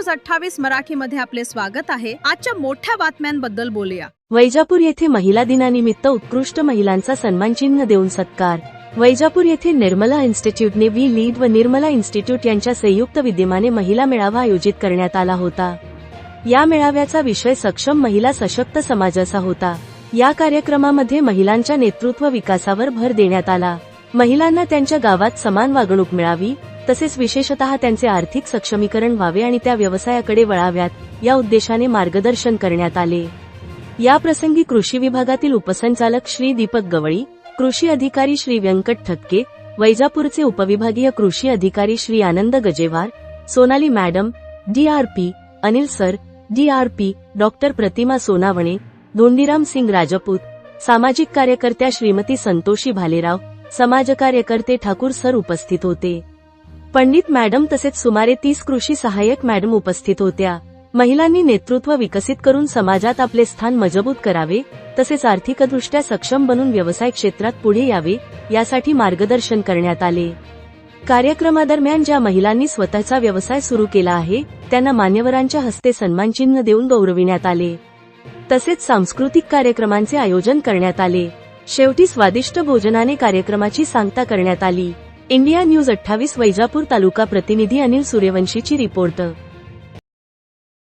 News 28 मराठीमध्ये आपले स्वागत आहे। आजच्या मोठ्या बातम्यांबद्दल बोलूया। वैजापूर येथे महिला दिनानिमित्त उत्कृष्ट महिलांचा सन्मानचिन्ह देऊन सत्कार। वैजापूर येथे निर्मला इन्स्टिट्यूटने वी लीड व निर्मला इन्स्टिट्यूट यांच्या संयुक्त विद्यमाने महिला मेळावा आयोजित करण्यात आला होता। या मेळाव्याचा विषय सक्षम महिला सशक्त समाज असा होता। या कार्यक्रमामध्ये महिलांच्या नेतृत्व विकासावर भर देण्यात आला। महिलांना त्यांच्या गावात समान वागणूक मिळावी, तसेच विशेषतः त्यांचे आर्थिक सक्षमीकरण व्हावे आणि त्या व्यवसायाकडे वळाव्यात, या उद्देशाने मार्गदर्शन करण्यात आले। या प्रसंगी कृषी विभागातील उपसंचालक श्री दीपक गवळी, कृषी अधिकारी श्री व्यंकट ठक्के, वैजापूरचे उपविभागीय कृषी अधिकारी Shri Anand Gajewar, Sonali madam, DRP, Anil sir, DRP, doctor Pratima Sonawane, Dhondiram Singh Rajput, सामाजिक कार्यकर्त्या श्रीमती संतोषी भालेराव, समाजकार्यकर्ते ठाकूर सर उपस्थित होते। पंडित मॅडम तसेच सुमारे 30 कृषी सहाय्यक मॅडम उपस्थित होत्या। महिलांनी नेतृत्व विकसित करून समाजात आपले स्थान मजबूत करावे, तसेच आर्थिकदृष्ट्या सक्षम बनून व्यवसाय क्षेत्रात पुढे यावे, यासाठी मार्गदर्शन करण्यात आले। कार्यक्रमादरम्यान ज्या महिलांनी स्वतःचा व्यवसाय सुरू केला आहे, त्यांना मान्यवरांच्या हस्ते सन्मानचिन्ह देऊन गौरविण्यात आले। तसेच सांस्कृतिक कार्यक्रमांचे आयोजन करण्यात आले। शेवटी स्वादिष्ट भोजनाने कार्यक्रमाची सांगता करण्यात आली। इंडिया न्यूज 28 वैजापूर तालुका प्रतिनिधी अनिल सूर्यवंशीची रिपोर्ट।